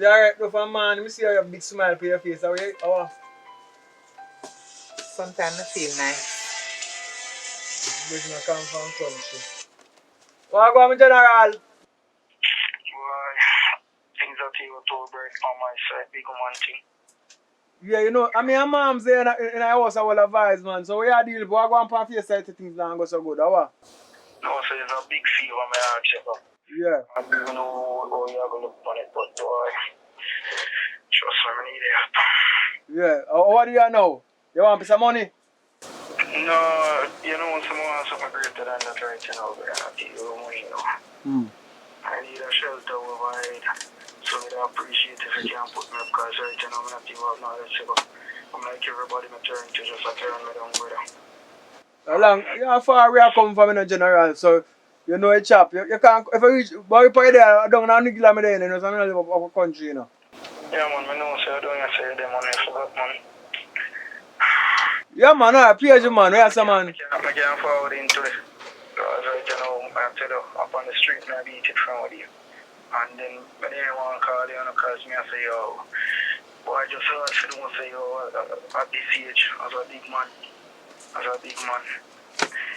You alright though, for man? We see how you have a big smile on your face. How are you? Oh. Sometimes I feel nice. Breaking a come from country. What go on, General? Why? Things that you told break on my side, big one thing. Yeah, you know, I mean, my mom's there in a house, I will advise, man. So we are dealing with what go on for your side to things don't go so good, how? No, so it's a big favor, my ask you. Yeah. I don't even know how you're going to look on it, but boy, trust me, I need help. Yeah. What do you know? You want some money? No, you know, someone wants something greater than that right now, but I not give you money, you know. I need a shelter over my head. So I'd appreciate if you can put me up, because right now I'm not even have no let's go. I'm like everybody my turn to just a turn me down, brother. How far we are coming from in a general, so you know a chap. You can't, if I reach, but you put it there, I don't know any kilometer in, you know, so I'm not live up a country, you know. Yeah, man, I know, so I don't say them money for that, man. Yeah, man, I pay you, man. Yes, man. I can't forward into it. Because right now, I tell you, up on the street, I beat it from with you. And then, when anyone call you, because me, I say, yo, boy, I just heard you don't say, yo, at this age, as a big man,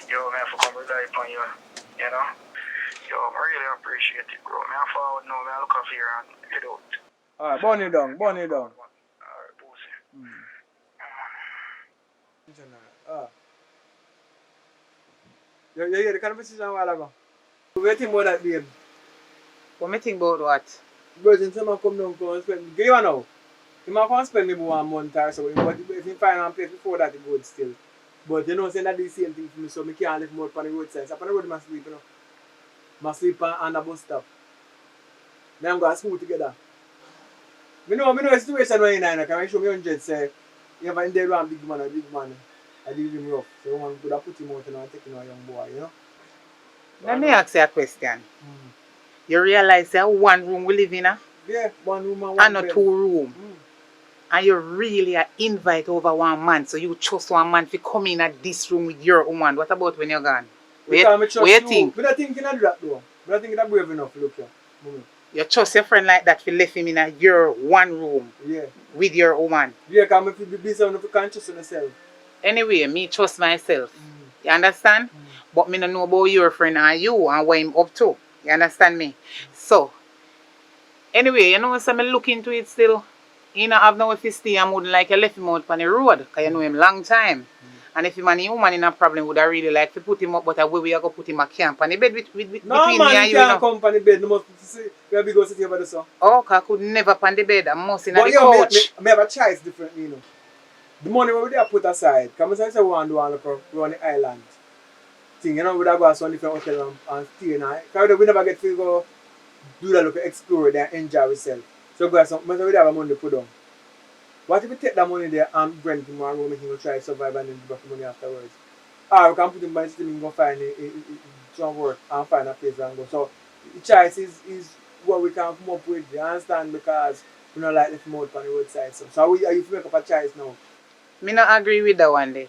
yo, man, for come rely upon you, you know? Yo, I really appreciate it, bro. Me, I forward now, me, I look off here and head out. Alright, burn it down. Alright, pussy. You hear the conversation a while ago? What do you think about that, babe? What me think about what? Virgin, someone come down and spend. Give you now. You might come spend maybe 1 month or so, but if you find one place before that, it good still. But you know, saying that the same thing for me, so I can't live more on the roadside. So on the road, I sleep, you know. I sleep on the bus stop. Then I'm going to school together. I know the situation where you're in, because I show me 100 say, you ever in there one big man, I deal him rough. So one could have put him out and take him a young boy, you know. Let me ask you a question. You realize that 1 room we live in, Yeah, 1 room and 1 and not bed. 2 room. And you really invite over 1 man, so you trust 1 man to come in at this room with your woman. What about when you're gone? What you think? I don't think you do that though. I don't think you're brave enough to look here. You trust your friend like that to left him in your 1 room with your woman. Yeah, because if you be someone who can't trust yourself. Anyway, me trust myself. You understand? But me don't know about your friend and you and what him up to. You understand me? So, anyway, you know, so me look into it still. You know, have no if you stay and wouldn't like you left him out on the road, because you know him long time. And if him and the woman in a problem, would I really like to put him up, but we are going to put him a camp on the bed between me and you. No, man, you can't come on the bed. You must see, where we go sit here by the sun. Oh, I could never on the bed. I must in the couch. But I have a choice differently, you know. The money we have put aside, because I say we want to go on the island. Thing, you know, we have go to some different hotel and stay now. Because we never get to go do that, look, explore there and enjoy ourselves. So we have a money to put on. What if we take that money there and rent him and make him try to survive and then give back the money afterwards? Or we can put him by the system and go find some work and find a place and go. So the choice is what we can come up with, you understand? Because we don't like left him out on the roadside. So are you make up a choice now? Me not agree with that one day.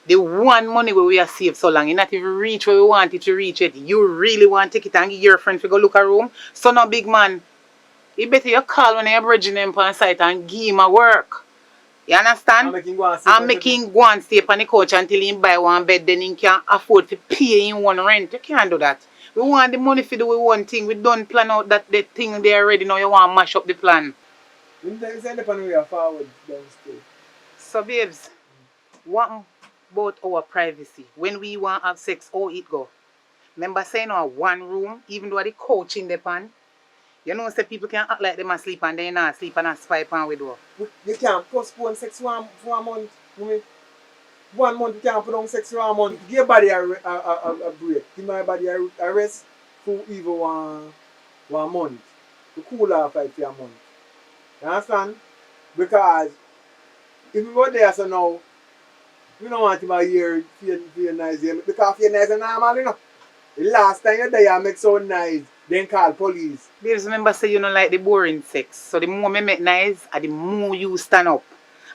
The 1 money where we have saved so long, you not even reach where we want it to reach it. You really want to take it and give your friend to go look a room? So no big man. You better you call when you're bridging him on site and give him a work. You understand? And make him go and stay on the couch until he buy 1 bed, then he can afford to pay him 1 rent. You can't do that. We want the money to do with 1 thing. We don't plan out that the thing there already. Now you want to mash up the plan. So babes, what about our privacy? When we want to have sex, how it go? Remember saying our 1 room, even though the couch in the pan? You know, say people can act like them and sleep and they not sleep and spy pan with you. You can't postpone sex for 1 month. 1 month you can't put on sex for 1 month. Give your body a break. Give my body a rest for even 1 month. To cool off for a month. You understand? Because if we go there so now, we don't want him a year feel nice here. Because feel nice and normal, you know. The last time you're there, you make so nice. Then call police. Babes, remember say you don't like the boring sex. So the more me make nice, and the more you stand up.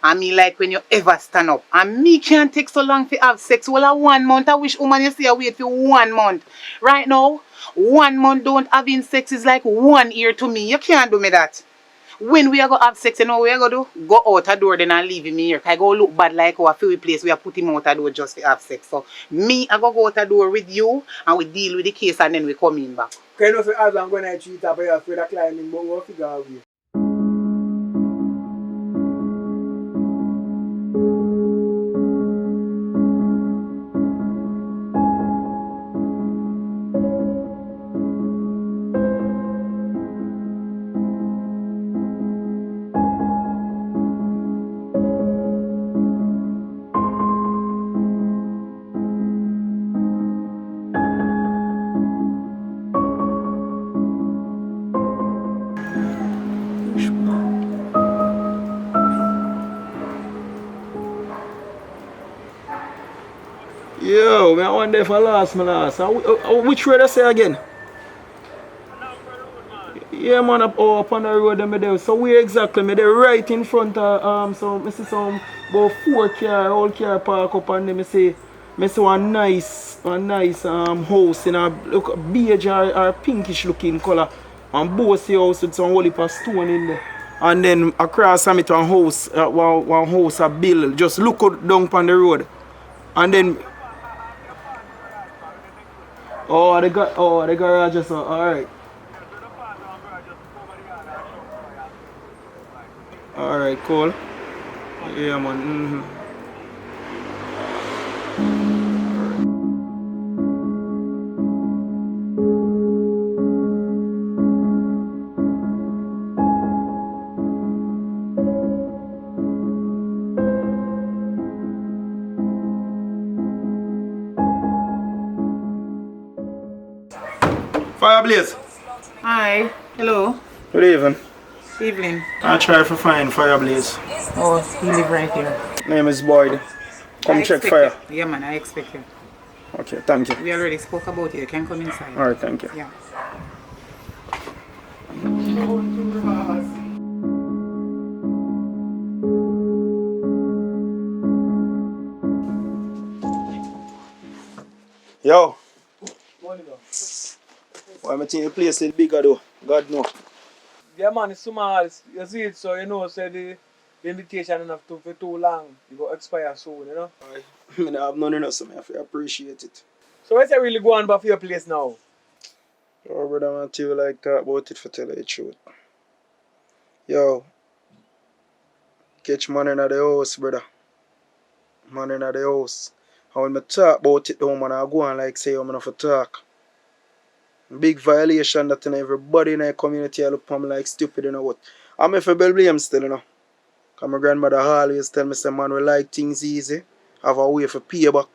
And me like when you ever stand up. And me can't take so long to have sex. Well, 1 month, I wish woman you say I wait for 1 month. Right now, 1 month don't having sex is like 1 year to me. You can't do me that. When we are going to have sex, you know what we are going to do? Go out a door then and leave him here. I go look bad like our few place we are put him out a door just to have sex. So me, I go out a door with you and we deal with the case and then we come in back. Because you know, for as I'm going to cheat up, you're afraid of climbing, but we'll figure out a way. Yo, I want there for last, my last. Which way they say again? Yeah, man, up on the road, me there. So where exactly? Me there right in front of so me see some about 4 car, old car park up and then me see one nice house in a look beige or pinkish looking color. And bossy house with some whole heap of stone in there. And then across from it one house, one house a build. Just look out down on the road. And then the garage is alright. Alright, cool. Yeah, man. Fireblaze. Hi. Hello. Good evening. Evening. I try to find Fireblaze. Oh, you live right here. Name is Boyd. Come check fire. You. Yeah, man, I expect you. Okay, thank you. We already spoke about it. You can come inside. Alright, thank you. Yeah. Yo, Morning, though. why me think the place is bigger though? God no. Yeah, man, it's small. You see it, so you know, say the invitation enough to for too long. It go expire soon, you know. I mean, I have none enough, so I have to appreciate it. So what's really going on for your place now? Oh, brother, I want to like talk about it for tell you the truth. Yo, catch man in the house, brother. Man in the house. And when I talk about it though, man, I go on like say I'm not for talk. Big violation that everybody in the community I look at me like stupid, you know what. I'm if I blame still, you know. Because my grandmother always tell me, say, man, we like things easy. Have a way for pay back.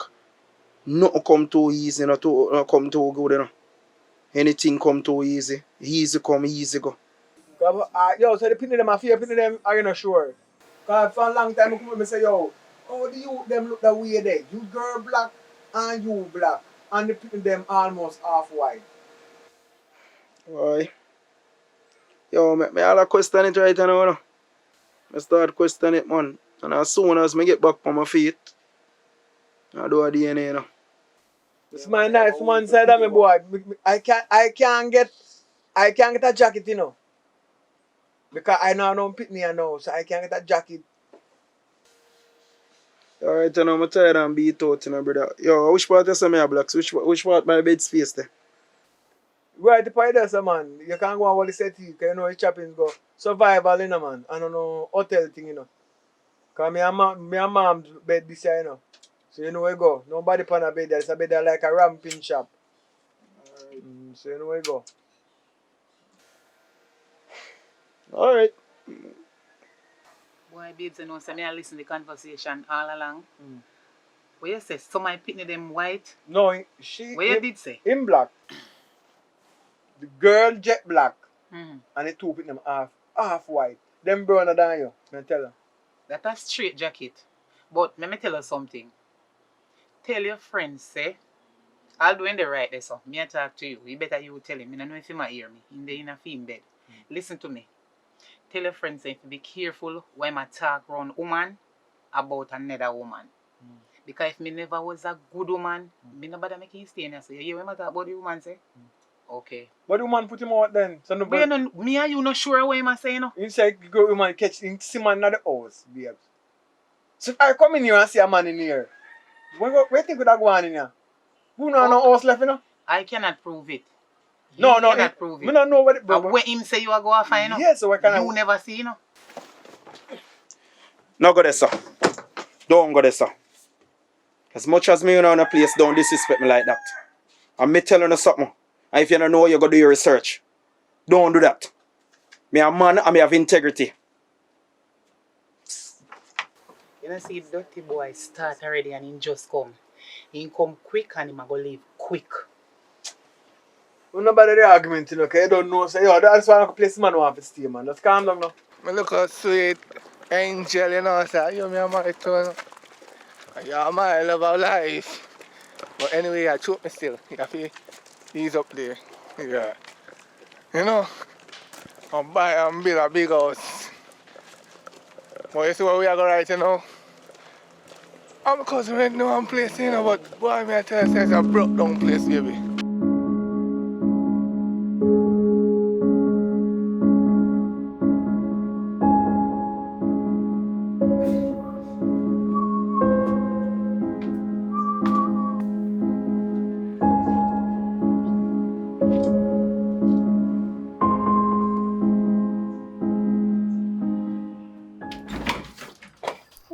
Nothing come too easy, not come too good, you know. Anything come too easy. Easy come, easy go. Yo, so the pin them, I feel pin them, are you not sure? Because for a long time, I come and say, yo, how do you them look that way there? You girl black and you black. And the pin them almost half white. Why? Yo, me all question it right now, you know. I start questioning it, man. And as soon as I get back on my feet, I do a DNA, you know. This my nice one side of me, boy. I can't get a jacket, you know. Because I know I don't pick me, I know, so I can't get a jacket. Alright, you know, I'm tired and beat out, you know, brother. Yo, which part you say me a blacks? Which part my bed space there? Right, the point is, man, you can't go on what they say to you, because you know the choppings go survival, you know, man. I don't know, hotel thing, you know. Because me and mom's bed beside, you know. So you know where you go. Nobody pan a bed there. It's a bed there like a ramping shop. So you know where you go. Alright. Boy, babes, you know, so me I listen to the conversation all along. What you say? Some I picnic them white. No, she. What you did say? In black. The girl jet black. Mm-hmm. And the two put them half white. Them browner than you. Me tell her. That's a straight jacket. But let me tell you something. Tell your friends, say, I'll do in the right there, so me I talk to you. You better you tell him. I don't know if you might hear me. In a film bed. Listen to me. Tell your friends say, be careful when I talk around woman about another woman. Because if me never was a good woman, me nobody make you stay in there. So you hear when I talk about the woman say? Okay. But the woman put him out then. So But you know, me and you not sure what him say, no? he said, go woman catch him, see man in the house, babes. So if I come in here and see a man in here, where do you think would I go on in here? Who know no house left, you know? I cannot prove it. No, You cannot prove me it. don't know what it, And what him say you are going to find, no? Yes, so I can. You never see, no? No go there, sir. Don't go there, sir. As much as me you know in a place, don't disrespect me like that. And me telling you something. And if you don't know, you go do your research. Don't do that. Me a man and me have integrity. You know, see, dirty boy start already and he just come. He come quick and he go leave quick. Well, nobody the argument, you know, because you don't know. So, yo, that's why I place man want to stay, man. Let's calm down now. Me look how sweet, angel, you know, sir. You me a married to, you're my love of life. But anyway, I choke me still. You have to ease up there. Yeah. You know, I'm buy and build a big house. But you see what we are going to write, you know? I'm because we ain't no one place, you know, but boy, me I tell you, it's a broke down place, baby.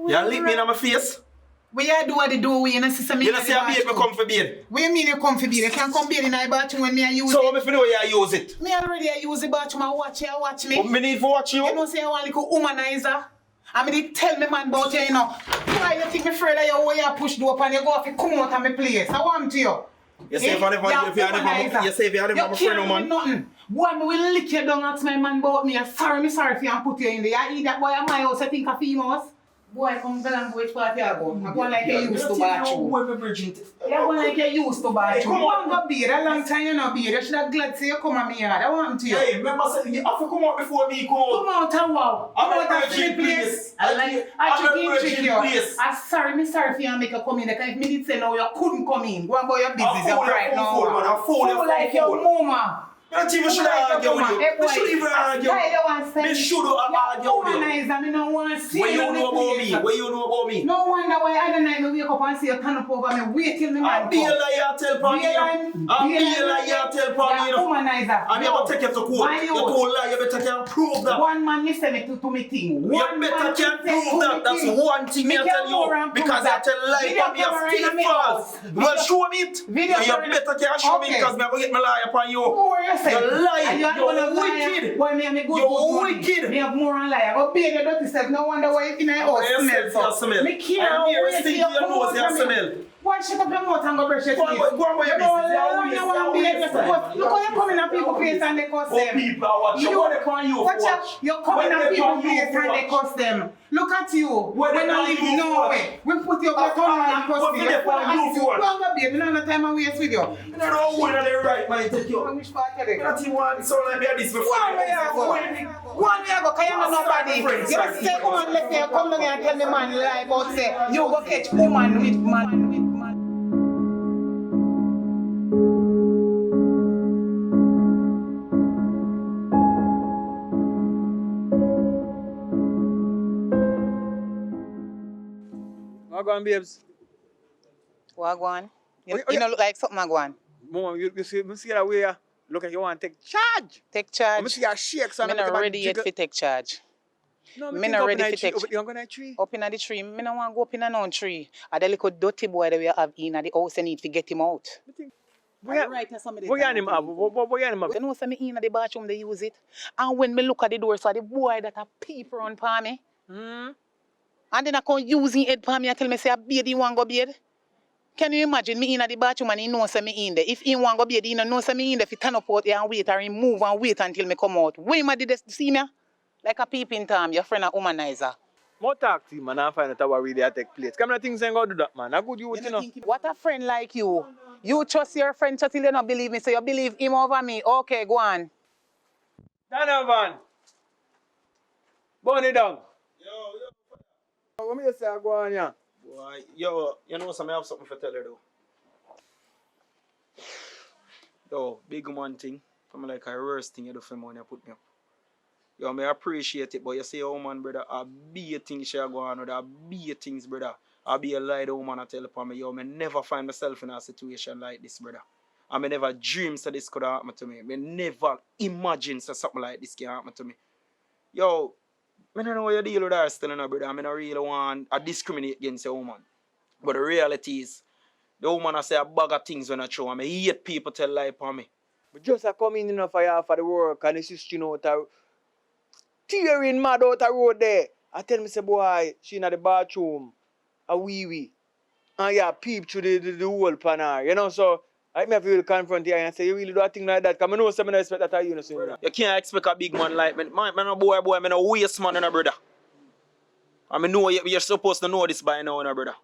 You leave me in my face? What you do at the doorway, you know, sister, me You don't see a baby come for bed. What you mean you come for beer? You can't come beer in the bathroom when me I use So it. if you know you use it. Me already I use the bathroom and watch me. But me need to watch you. You know say I want like a womanizer. I mean, they tell me man about you, know. Why you think me afraid that you way you push the up and you go off and come out of my place? I want to you. You say if you never my friend no man. Nothing. Boy, me will lick you down ask my man about me. I'm sorry for you and put you in there. I eat that boy at my house, I think of females. Boy, come go and go which part you go. I'm going like you used to bathroom. You're going like you used to bathroom. You want to go beard, a long time you not beard. You should have glad say you come at me yard. I want to you. Hey, remember saying you have to come out before me come Come out. out and wow. Come out and free place. I trick you. I'm sorry for you and make you come in. Because if me did say no, you couldn't come in. Go and go your business. You're right now. I'm fool like your mama. You think we should argue with you? We should even argue. We should argue with you. Me no want to see What you know about me? What you know about me? No wonder why other night me wake up and see you turn up over me. Wait till me man I'll be a liar, tell Pammy. I'll be a liar, tell Pammy. Womanizer. I'm going to take you to court. You told lie, you better can prove that. One man listen to me thing. You better can prove that. That's one thing I tell you. Because I tell lie, Pammy, you're still false. Well, show me it. You better can show me because I'm going to get my lie upon you. You're lying. You're wicked. Why me and me good You're wicked. Me have more than liar. But be the dirty self. No wonder why in my house smell. Me can't wait till you come out from me. Why shut up your mouth and go brush your teeth? Go on with your business. You want to be at your look how you coming at people's face and they cuss them. People are watching. What they call you for? Watch out. You're coming at people's face and they cuss them. Look at you. We're not living nowhere. We put your back on and cuss you. You're going to be. We don't have time to waste with you. You don't know when they're right, man. Take you. Which part of it? Not you want so like me this before. One way I go, because you're not nobody. You just say woman left here, come down here and tell me man lie about say you go catch woman with man. Wagwan, babes. Wagwan. You Oh, don't look like something Wagwan. Mom, you see that way, look like you want to take charge. Take charge. I'm see your shake, so I'm not ready yet to take charge. No, Me not ready to take charge. You're going to tree? Up in the tree. Me not want to go up in a non tree. And the little dirty boy that we have in the house, I need to get him out. What you him have? What you him have? You know, so me in the bathroom, they use it. And when me look at the door, so the boy that a peep run for me. And then I come using head for me and tell me, say, a baby want go bed. Can you imagine me in the bathroom and he knows me in there? If he want go bed, he knows me in there. If he turn up out here and wait or he move and wait until me come out. When you did this, see me? Like a peeping Tom, your friend a womanizer. More talk to him and I find out what really take place. Come on, things ain't going to do that, man. I good you, you know. What a friend like you. You trust your friend till you don't believe me, so you believe him over me. Okay, go on. Donovan. Burn it down. What me say I go on here? Boy, yo, you know something, I have something to tell you though. Yo, big man thing. I'm like a worst thing you do for me when you put me up. Yo, me appreciate it, but you see a woman, brother, I be a thing she go on with, I be a things, brother. I be a lie the woman I tell upon me, yo, me never find myself in a situation like this, brother. I me never dream so this could happen to me. Me never imagine so something like this can happen to me. Yo, I don't know what you deal with her still, brother. I mean, I really want to discriminate against a woman. But the reality is, the woman I say a bag of things when I show. I hate people tell lie upon me. But just a come in for you for the work and the sister out a tearing mad out the road there. I tell me say boy, she in the bathroom, a wee. And yeah, peep through the whole pan her, you know, so I may feel confront you and say you really do a thing like that, because I know some I expect that of you, you know. You can't expect a big man like me. Man, no boy, I'm no waste man, brother. I mean, know you're supposed to know this by now, brother.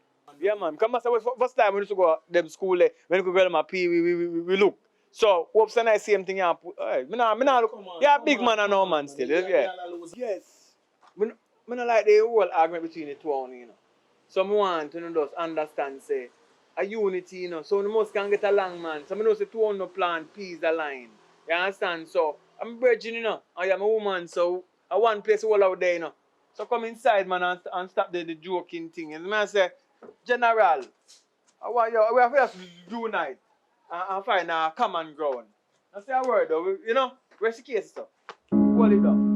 Yeah, man. Come on, first time we used to go them school there, when we go to my P, we look. So, what's the nice same thing you put? Hey, me nah look. Yeah, big man and no man still. Yeah. Yes. Me not like the whole argument between the two of you know. So, I want to just understand, say, a unity, you know. So, we must can get along, man. So, I know say two on no plan, peace the line. You understand? So, I'm virgin, you know. I am a woman, so I want place all out there, you know. So, come inside, man, and stop the joking thing. And I say, General, I want you, we have to unite and find a common ground. That's a word, though. You know, where's the case, stuff? Hold it down.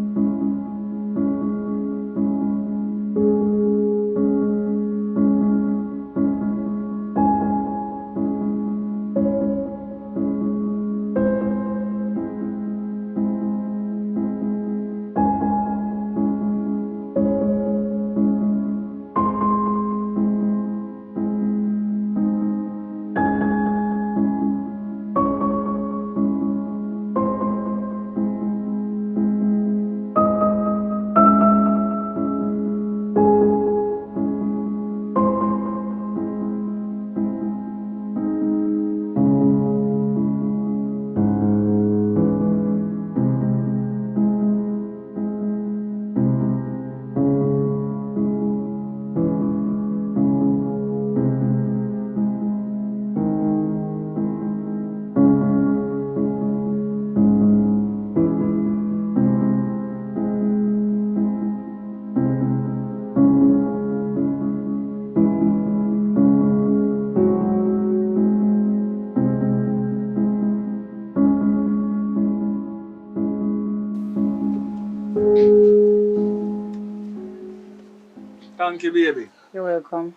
Thank you, baby. You're welcome.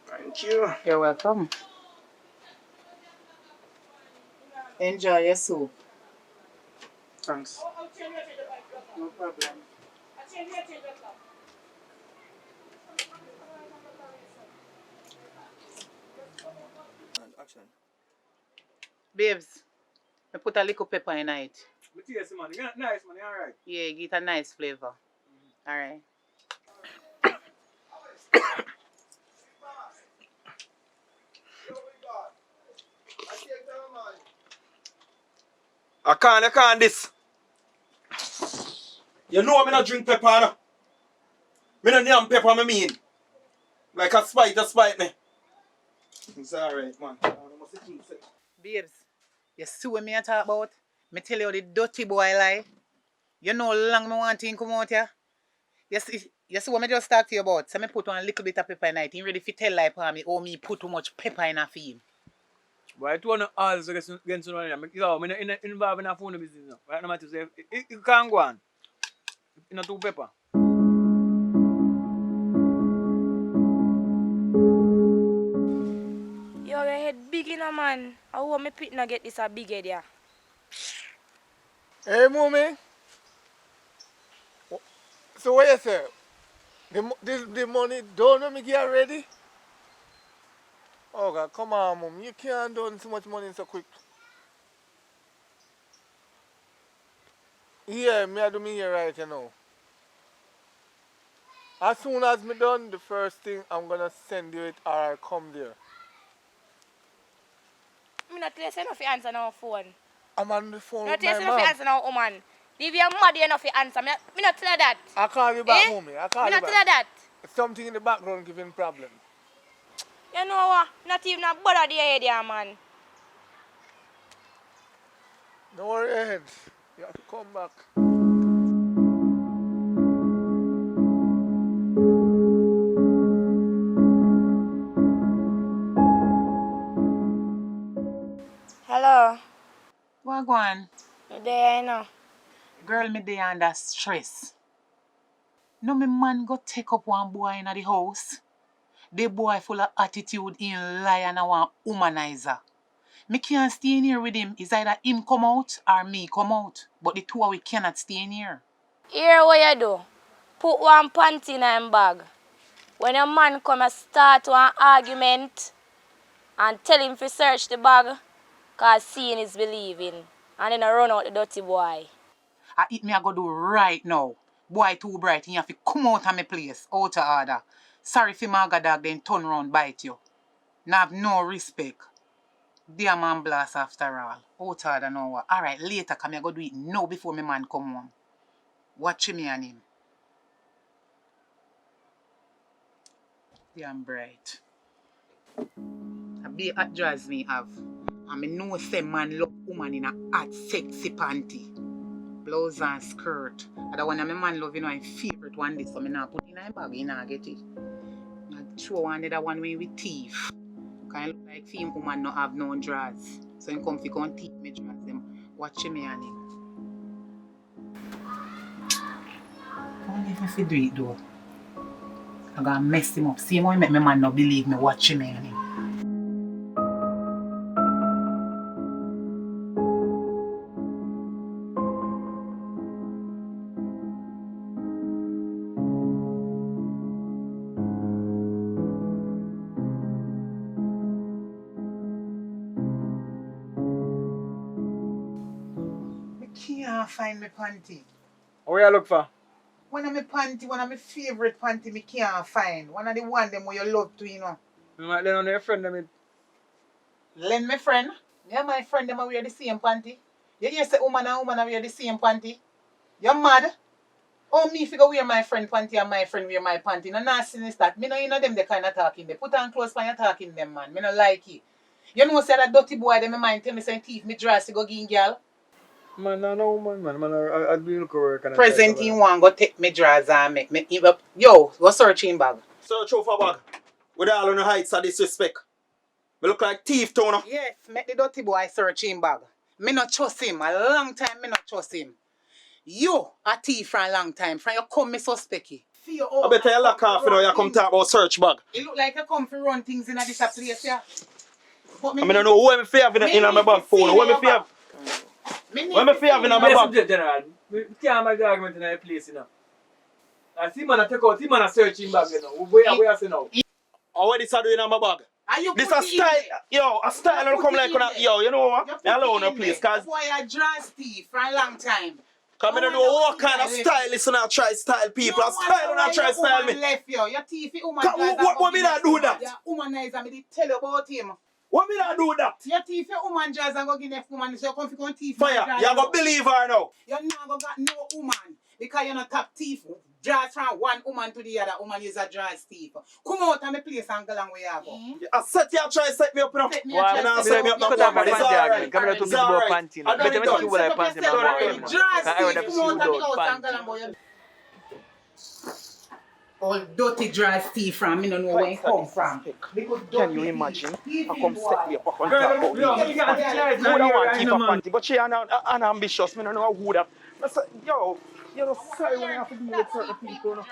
Thank you. You're welcome. Enjoy your soup. Thanks. No problem. Action. Babes, I put a little pepper in it. But yes, man. Nice, man. All right. Yeah, get a nice flavor. Alright. I can't this. You know me not drink pepper, no? Me not name pepper, me mean. Like a spite me. It's alright, man. Babes, you see what me I talk about? Me tell you the dirty boy lie. You know how long me want him come out here? You see what me just talk to you about? So me put one little bit of pepper in it. He ready to tell lie for me, oh me put too much pepper in a for him. But it was not all against one of them. You know, I'm involved in a phone business. No. Right now, I say, it can't go on. It's not too pepper. Yo, your head big in a man. I want me pit not get this a big head yeah. Hey, mommy. So what you say? The money don't let me get ready? Oh God, come on, mom. You can't do so much money so quick. Yeah, me I do me here right, you know. As soon as me done, the first thing I'm gonna send you it or I'll come there. Me not tell you say no fi answer no phone. I'm on the phone Me not with tell you my say no fi mom. answer no woman. If you're mad, you no fi answer. Me not tell you that. I'll call you back, Eh? mommy. I'll call Me you not tell you back. that. Something in the background giving problem. You know what? Not even a bother the head there, man. Don't worry your head. You have to come back. Hello. What go on? You there, I know. Girl, me dey under stress. No, me man go take up one boy in the house. The boy full of attitude, in lie and I want humanizer. Me can't stay in here with him. It's either him come out or me come out. But the two of we cannot stay in here. Here what you do? Put one panty in him bag. When a man come and start one argument and tell him to search the bag, cause seeing is believing. And then I run out the dirty boy. I eat me I go do right now. Boy too bright, you have to come out of my place, out of order. Sorry if my dog then turn round bite you. Now have no respect. Dear man blast after all. Out of order now. Alright, later come I go do it now before my man come home. Watch me and him. Damn bright. A be hot draws me have. And me know say man love woman in a hot sexy panty. Blouse and skirt. And the one that my man love, my favorite one this, so I not put in my bag, you know, get it. I throw one the one way with teeth. Kind of look like film woman not have no drawers. So you come fi come teeth me drawers them. Watch me and him. Only if I fi do it though. I gotta mess him up. See how he make my man not believe me, watch me and him. I can't find my panty. What you look for? One of my panty, one of my favorite panty me can't find. One of the one them where you love to, you know. You might lend on your friend them. Lend my friend. Yeah, my friend them wear the same panty. You hear say woman and woman wear the same panty. You mad? Oh, me figure wear my friend panty and my friend wear my panty. No nastiness that. Me no you know them the kind of talking there. Put on clothes when you talking them, man. Me no like it. You know say that dirty boy them my mind tell me say teeth me dress to go give girl. Man, no, man, I do look work and Presenting one go take me drawers and make me give up. Yo, go searching bag. Search over bag. With all on the heights of disrespect. We look like thief, Tona. Yes, make the dirty boy searching bag. Me not trust him. A long time me not trust him. You a thief for a long time. From you come me suspect you. I better you lock off, you know, you come talk about search bag. It look like you come for run things in a this place, yeah. But I don't know who am I fear in my bag phone. Who am I fear? Who am I fear in my bag? General, we can't make the argument in a place, you know. I see man, I take out, see man, a searching bag, you know. Where I say now? Or what is I doing in my bag? This a style, yo, a style don't come like on yo, you know what? Me alone no place, cause boy a dress thief for a long time. cause I don't know what kind of stylist and I try style people. I style and I try style me. Left you. Your thief woman. What me not do that? Yeah, humanizer me did tell you about him. What me not do that? Your thief your woman jazz and go give next woman so you come fi thief. Fire, you go believe her now. You never got no woman because you're not top thief. Draws from one woman to the other. Woman is a draws thief. Come out of my place and go along where you go. I set you try set me up now. Why not set me up now? It's alright. Come to It's alright. panty. Let me tell you what I panty my All dirty dry thief from me don't know where he come from. Can you imagine? I come set you up and Girl, talk yo, about you me. can't Who don't want to keep a panty? But she unambitious. Me don't know who that. I say, yo, you're not sorry when you have to deal with certain people. No?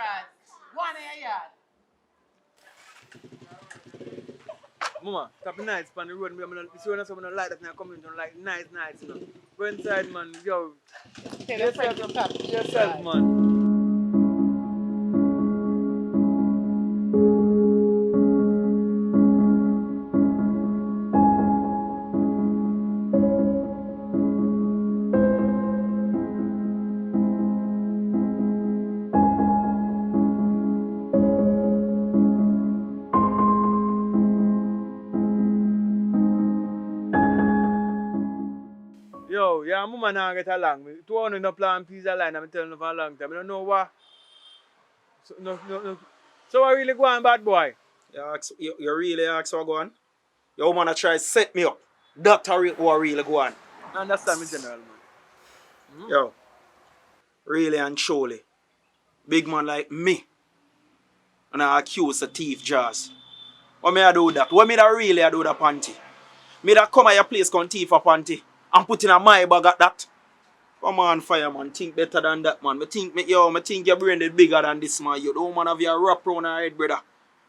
Mama, stop nights on the road. I'm see when someone like that, I come in and like nice, you know. Go inside, man. Yo, yourself, man. Yo, yeah, mama now get along. Two on no plan pizza line, I'm telling you for a long time. I don't know what. So, no. So I really go on, bad boy? You really ask what go on? Your woman try set me up. That's how really go on. You understand me, General, man? Yo, really and truly, big man like me, and I accuse the thief Jazz. What me I do that? What me that really I do that panty? Me that come at your place con thief a panty and put in a my bag at that? Come on, fireman, think better than that, man. Me think your brain is bigger than this, man. You don't man have your wrap around your head, brother.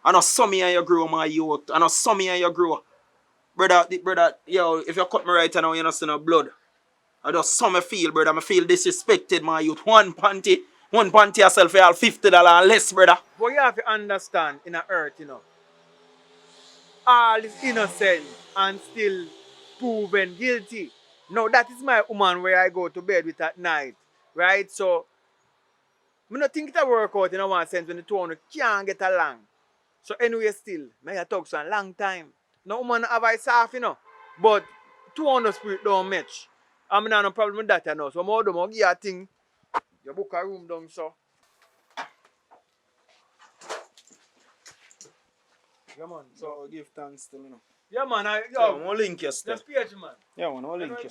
I know some and you grow, my youth. I know some and you grow. Brother, yo, if you cut me right now, you don't see no blood. I just some me feel, brother. I feel disrespected, my youth. One panty yourself for all $50 and less, brother. But you have to understand in a earth, you know, all is innocent and still proven guilty. Now that is my woman where I go to bed with at night. Right? So I don't think it work out in a one sense when the two of you can't get along. So anyway still, I talk for a long time. No woman have I soft, you know. But two of spirit don't match. I mean, I no problem with that, you know. So more do more give you a thing. You book a room down so. Yeah, man. So give thanks to me, no. Yeah, man. Yeah, I want to link you still. Just PH, man. Yeah, I want to link you.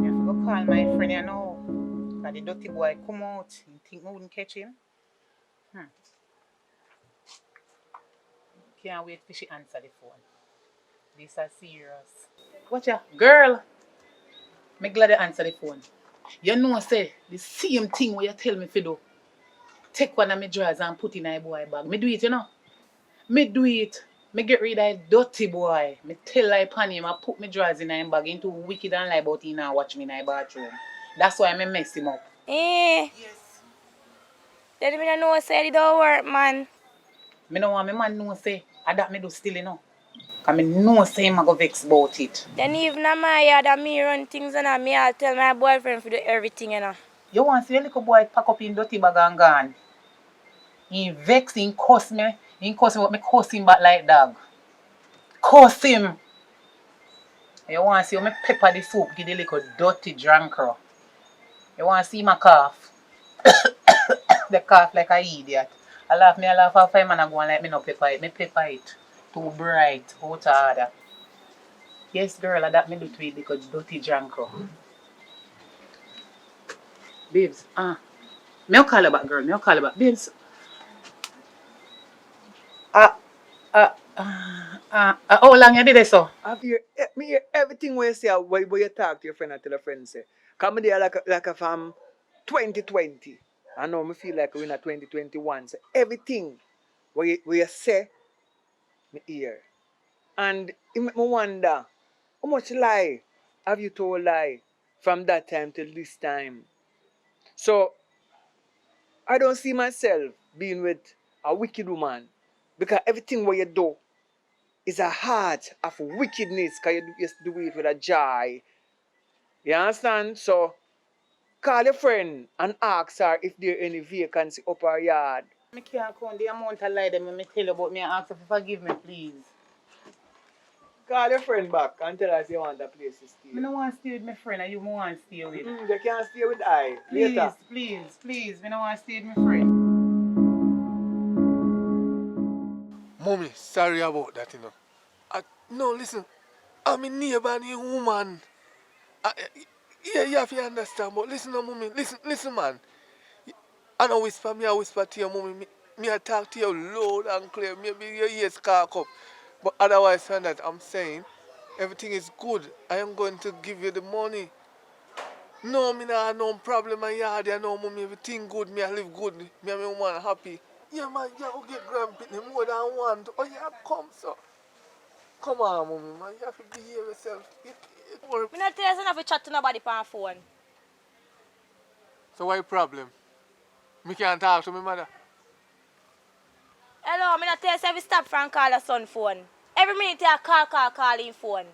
You have to go call my friend, you know. Because the dirty boy come out. You think I wouldn't catch him? Can't wait for she answer the phone. This is serious. Watch ya. Girl, me glad you answer the phone. You know, say, the same thing what you tell me to do. Take one of my drawers and put in a boy bag. Me do it, you know. Me do it. Me get rid of that dirty boy. Me tell lie upon him. I put my drawers in a bag into wicked and lie about him and watch me in a bathroom. That's why me mess him up. Eh. Yes. Then me don't know say it don't work, man. Me no want my man know say, I that me do still, you know. Because me know say him a go vex about it. Then even in my yard and me run things and me I'll tell my boyfriend to do everything, you know. You want to see a little boy pack up in dirty bag and gone. He vex, he cuss me. He cuss me, but me cuss him back like dog. Cuss him. You want to see how me pepper the soup, give the little dirty drunker. You want to see my cough? The cough like an idiot. I laugh for 5 man and go and like me no pepper it. Me pepper it. Too bright, out of order. Yes, girl, that me do to it because dirty drunker. Babes, me call her back, girl. Me call her back. Babes. How long you did this, so? Me hear everything where you say, where you talk to your friend and tell a friend say. Come there like a from 2020. I know me feel like we're in a 2021. So everything where you say, me hear. And it make me wonder, how much lie have you told lie from that time till this time? So I don't see myself being with a wicked woman because everything what you do is a heart of wickedness because you just do it with a joy. You understand? So call your friend and ask her if there any vacancy up her yard. I can't count the amount of lie that me tell you about me and ask her to forgive me, please. Call your friend back and tell her if you want a place to stay. I don't want to stay with my friend and you want to stay with. You can't stay with I. Please, Later. please. I don't want to stay with my friend. Mommy, sorry about that, you know. No, listen. I'm a neighbor and a woman. Yeah, you have to understand, but listen, mommy. Listen, man. I don't whisper, I whisper to you, mommy. Me I talk to you loud and clear. Maybe your ears cock up. But otherwise than that, I'm saying everything is good. I am going to give you the money. No, me nah no problem in yard. You know, mommy, everything good. Me I live good. Me and my woman happy. Yeah, man, you will get grandpitney more than one. Oh, yeah, come, so. Come on, mommy, man. You have to behave yourself. Me not tell you enough to chat to nobody on phone. So what your problem? Me can't talk to my mother. Hello, me not tell you say we stop from call a son phone. Every minute you call him phone.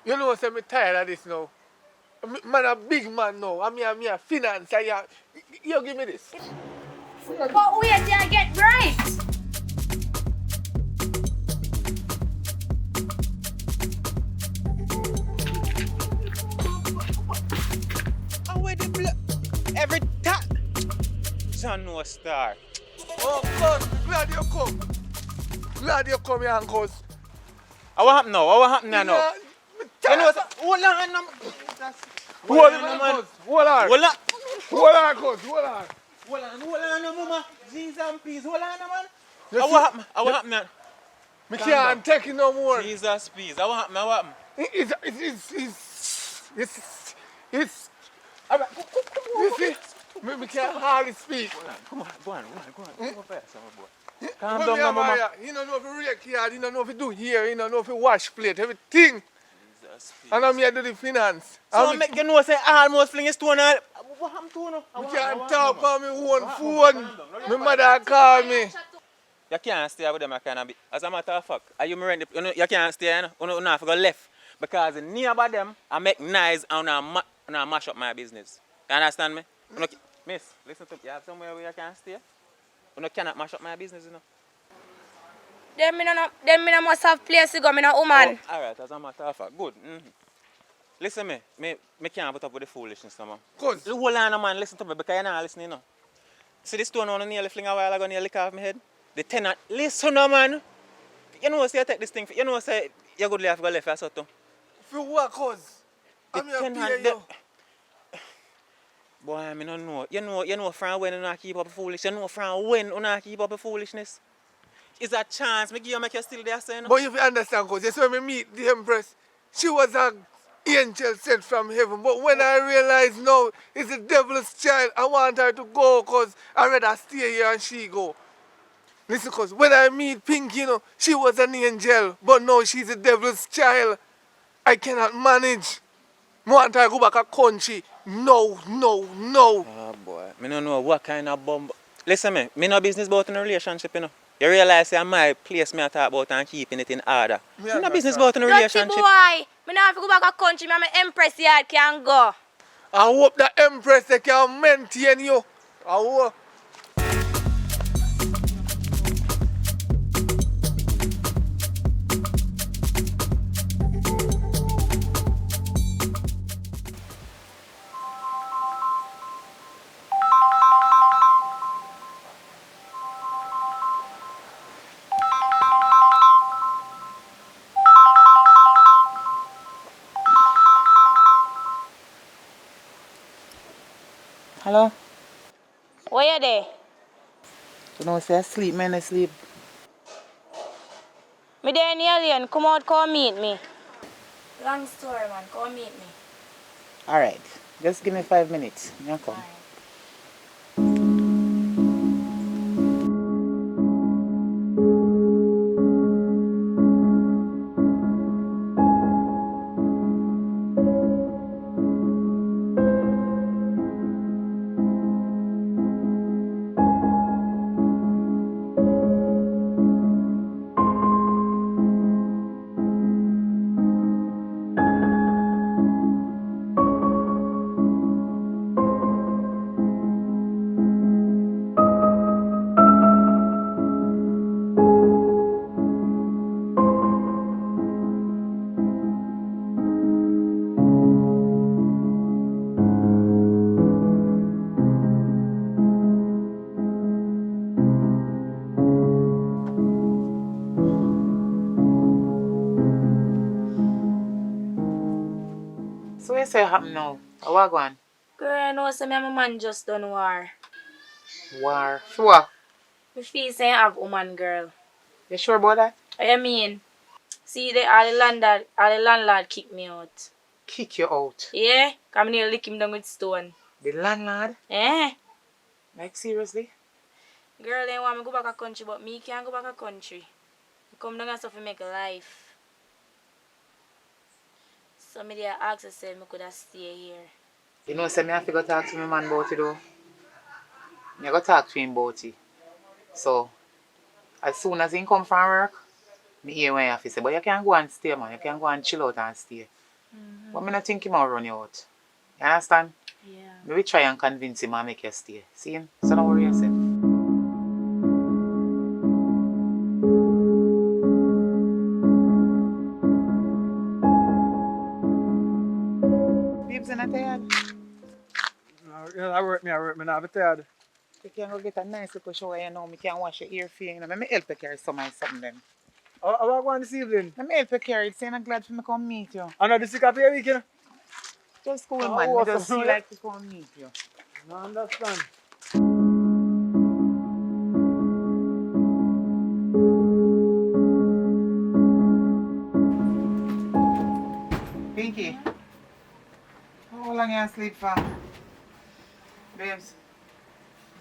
You know, say me tired of this now. Man a big man now. I'm a finance. You give me this. But wait till I get right. And where the blood? for no star. Oh, cuz, glad you come. Glad you come here, cuz. What happened now? What happened now? Yeah, You know, hold on, no. Hold on, cuz. Hold on. Hold on. Hold on, cuz. Hold on. Hold on, no, mama. Jesus, please, hold on, man. You see- What happened? What happened now? Me Calm can't take it no more. Jesus, please. What happened? What happened? It's All right, you see, me can't hardly speak. Come on. Come on first, boy. Calm When down me now, have mama. Maria, he don't know if he rake yard, he don't know if he do here, he don't know if he wash plate, everything. Jesus, please. And I'm here do the finance. So And make you know say almost fling a stone all. What happened to you now? me can't talk on my own phone. My mother call me. You can't stay with them, I can't be. As a matter of fact, are you rent you can't stay, you know, you have to go left. Because nearby them, I make noise and I mash up my business. You understand me? Miss, listen to me. You have somewhere where you can stay? You cannot mash up my business, you know. Them me no must have place to go, me no woman. Oh, alright, as a matter of fact, good. Listen me can't put up with the foolishness, no, man. Cause Hold on, man, listen to me, because you're not listening, no. See this stone on nearly fling a while ago, nearly off my head? The tenant, listen, no, man. You know, say you take this thing, you know, say you good have to go left or something. for what cause? I'm here pay you. Boy, I don't know. You know from when you not keep up the foolishness. You know from when you not keep up the foolishness. It's a chance me give you make you still there, saying. But if you understand, cause you see when me meet the Empress, she was an angel sent from heaven. But when I realize now it's the devil's child, I want her to go cause I rather stay here and she go. Listen, cause when I meet Pink, you know, she was an angel, but now she's the devil's child. I cannot manage. I want her to go back to country. No. Oh boy, me don't know what kind of bomb. Listen me no business about in a relationship, you know. You realize say my place me I talk about and keeping it in order. Me no business about in a Dirty relationship. boy, me no have to go back to country, me and my Empress yard can go. I hope the Empress they can maintain you. I hope. Hello? Where you there? You know, say I sleep, man, I sleep. Me there in the alien, come out, come meet me. Long story, man, come meet me. Alright. Just give me 5 minutes. I'll come. Alright. So what say happen now? What go on? Girl, I know say me and my man just done war. War. Sure. Me feel say I have woman, girl. You sure about that? What you mean? See, all the landlord kicked me out. Kick you out. Yeah? Come near lick him down with stone. The landlord? Eh? Like seriously? Girl, they want me go back to country, but me can't go back to country. I come down and stuff to make a life. So me there ask herself me could have stay here. You know, say me have to go talk to my man about it though. Me go talk to him about it. So, as soon as he come from work, me hear when you have to say, but you can go and stay, man. You can go and chill out and stay. But me not think him will run you out. You understand? Yeah. Maybe try and convince him and make you stay. See him? So don't worry yourself. Babes, you're not tired? I work, me not be tired. You can go get a nice little shower, you know. Me can wash your ear for you, you know. Let me help you carry some and something then. How are you going this evening? Let me help you carry it, saying I'm glad for me come meet you. I'm not the sick of your weekend. Just go, Oh, man. Me awesome, just feel yeah. like to come meet you. I understand. Pinky, how long you sleep for? Babes,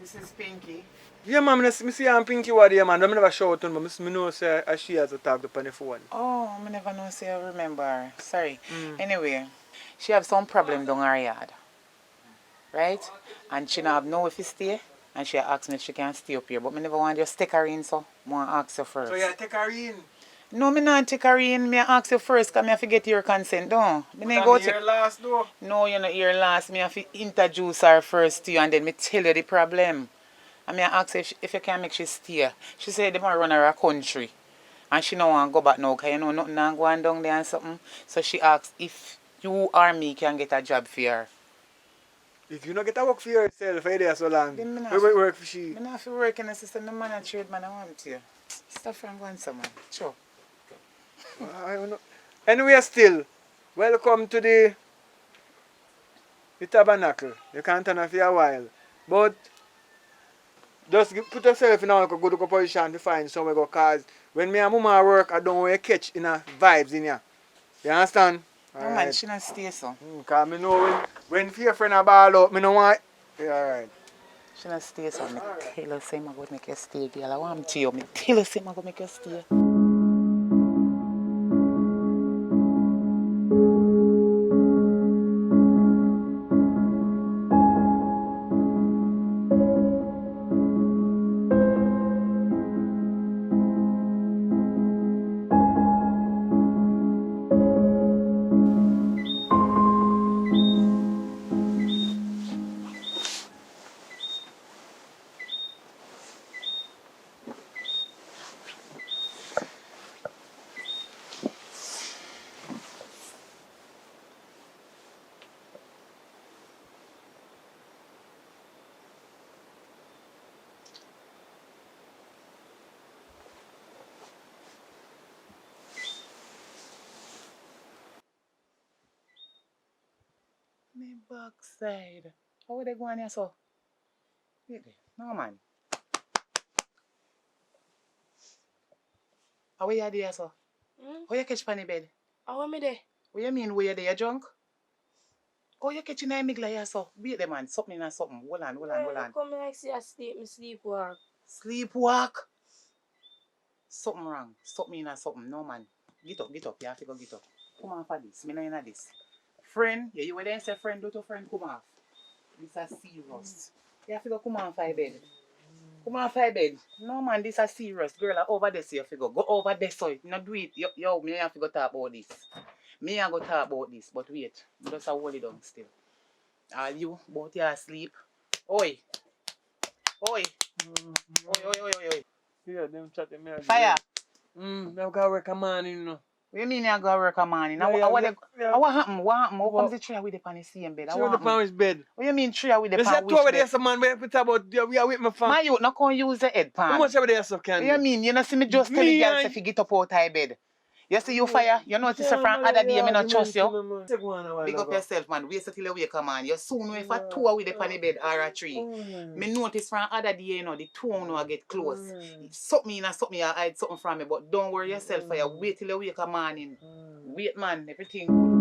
this is Pinky. Yeah, man, I see her and Pinky what there, man. I never shout on, but I know say she has to talk to on the phone. Oh, I never know say I remember her. Sorry. Anyway, she have some problem down her yard. Right? And she not have nowhere to stay. And she asked me if she can stay up here. But I never want to just take her in, so I want to ask you first. So you take her in? No, me not take her in. Me ask you first because I have to get your consent. No. But I'm here last though. No, you're not here last. Me have to introduce her first to you and then me tell you the problem. And me ask her if you can make she stay. She said they want run her a country. And she don't want to go back now because you know nothing not going down there and something. So she asked if you or me can get a job for her. If you don't get a work for yourself, you're there so long. Then me not Where work for she? I don't have to work in the system. The man a trade man I want to. Stuff from going somewhere. Sure. I don't know. Anyway, still, welcome to the tabernacle. You can't turn off for a while. But just put yourself in a good position to find somewhere go, cause when me and mama work, I don't want to catch in a vibes in here. You understand? No man, she not stay so. Cause me know when your friend a ball out, me no want. Yeah, alright. She not stay so. Me tell her say I'm going to make you stay, girl. I want to you. Me tell her say I'm going to make you stay. Me backside. How would they go on here so? Really? No man. How you there so? How you catch pan the bed? How am I there? What you mean where you there, drunk? How you catch in a migla here so? Wait the man, something and something. Hold on. Come like see I sleep, me sleepwalk. Sleepwalk? Something wrong. Something in something. No man. Get up. You have to go get up. Come on for this. Me not in this. Friend, yeah, you were there and say friend, do to friend come off. This is serious. You have to go come on for bed. Come on for bed. No man, this is serious. Girl, over there so you have to go. Go over there so you not do it. Yo, me have to go talk about this. Me have to go talk about this. But wait, me just hold it down still. Are you both you asleep? Oi. Oi. Yeah, them chatting me. Fire. Now go work a man, you know. What you mean you go work a morning? Now Yeah. what happened? How come the three with the pan the same bed? She on the pan bed. What you mean three with the There's pan that which two over bed? there, some man, we put about, we are with my fam. My youth not gonna use the head pan. How much over there, so What can you mean? You know see me just tell the girls if you get up out of bed. You see you fire? You notice from other day me not trust you? Big up yourself, man. Wait till you wake up, man. You soon know if a two with the pan bed or a three. Me notice from other day, you know, the two now get close. Something you hide something from me, but don't worry yourself, fire. Wait till you wake up morning. Wait, man. Everything good.